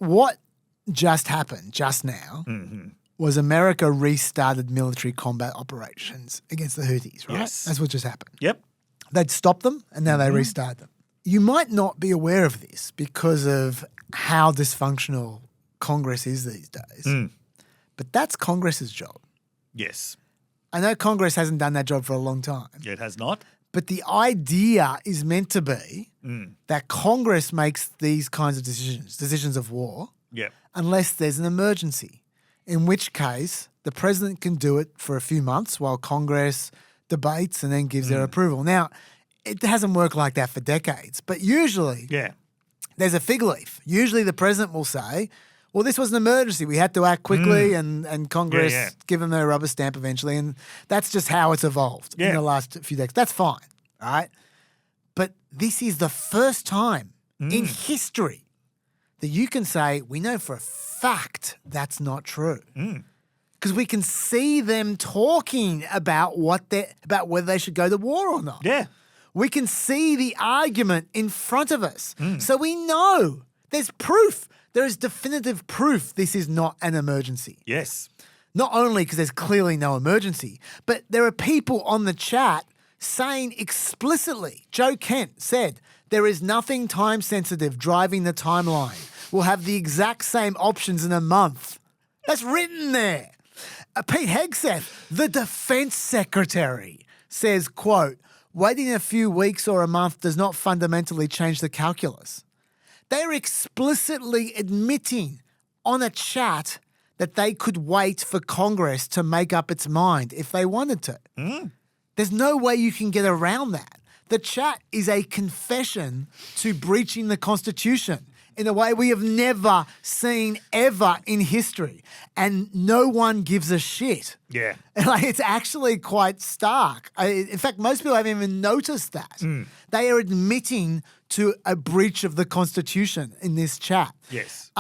what just happened just now was America restarted military combat operations against the Houthis, right? Yes. That's what just happened. Yep. They'd stopped them and now they restart them. You might not be aware of this because of how dysfunctional Congress is these days, but that's Congress's job. Yes. I know Congress hasn't done that job for a long time, It has not. but the idea is meant to be that Congress makes these kinds of decisions of war, Yep. unless there's an emergency, in which case the president can do it for a few months while Congress debates and then gives their approval. Now, it hasn't worked like that for decades, but usually there's a fig leaf. Usually the president will say, well, this was an emergency. We had to act quickly and Congress give them their rubber stamp eventually. And that's just how it's evolved in the last few decades. That's fine, all right? But this is the first time in history that you can say, we know for a fact that's not true. Because we can see them talking about whether they should go to war or not. Yeah. We can see the argument in front of us. So we know there's proof. There is definitive proof this is not an emergency. Yes. Not only because there's clearly no emergency, but there are people on the chat saying explicitly, Joe Kent said, there is nothing time sensitive driving the timeline. We'll have the exact same options in a month. That's written there. Pete Hegseth, the defense secretary, says, quote, waiting a few weeks or a month does not fundamentally change the calculus. They're explicitly admitting on a chat that they could wait for Congress to make up its mind if they wanted to. There's no way you can get around that. The chat is a confession to breaching the Constitution in a way we have never seen ever in history. And no one gives a shit. Yeah. Like, it's actually quite stark. In fact, most people haven't even noticed that. They are admitting to a breach of the Constitution in this chat. Yes.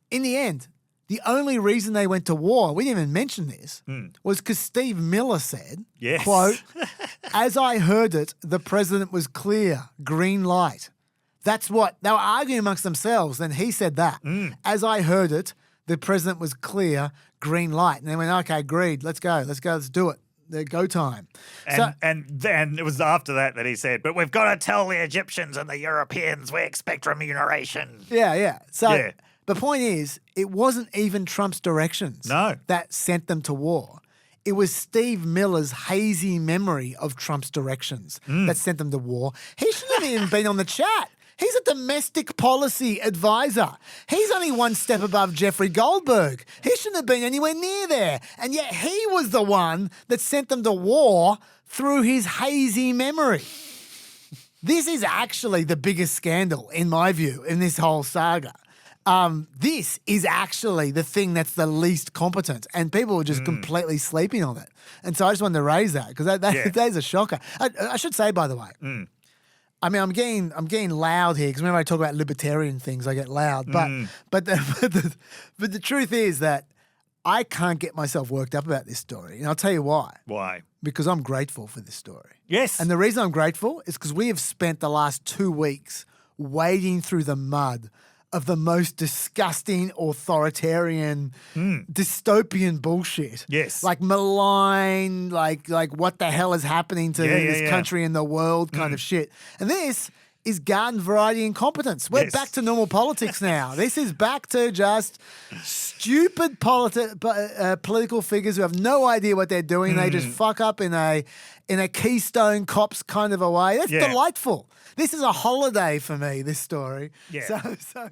In the end, the only reason they went to war, we didn't even mention this, was because Steve Miller said, Yes. quote, as I heard it, the president was clear, green light. That's what, they were arguing amongst themselves, and he said that. As I heard it, the president was clear, green light. And they went, okay, agreed, let's go, let's do it. Go time. And then it was after that he said, but we've got to tell the Egyptians and the Europeans we expect remuneration. Yeah. So the point is, it wasn't even Trump's directions that sent them to war. It was Steve Miller's hazy memory of Trump's directions that sent them to war. He shouldn't have even been on the chat. He's a domestic policy advisor. He's only one step above Jeffrey Goldberg. He shouldn't have been anywhere near there. And yet he was the one that sent them to war through his hazy memory. This is actually the biggest scandal, in my view, in this whole saga. This is actually the thing that's the least competent, and people are just completely sleeping on it. And so I just wanted to raise that because that is a shocker. I should say, by the way, I mean, I'm getting loud here because whenever I talk about libertarian things, I get loud. But the truth is that I can't get myself worked up about this story, and I'll tell you why. Why? Because I'm grateful for this story. Yes. And the reason I'm grateful is because we have spent the last 2 weeks wading through the mud of the most disgusting, authoritarian, dystopian bullshit. Yes. Like malign, like what the hell is happening to this country and the world kind of shit. And this is garden variety incompetence. We're back to normal politics now. This is back to just stupid political figures who have no idea what they're doing. They just fuck up in a Keystone Cops kind of a way. That's delightful. This is a holiday for me, this story. Yeah. So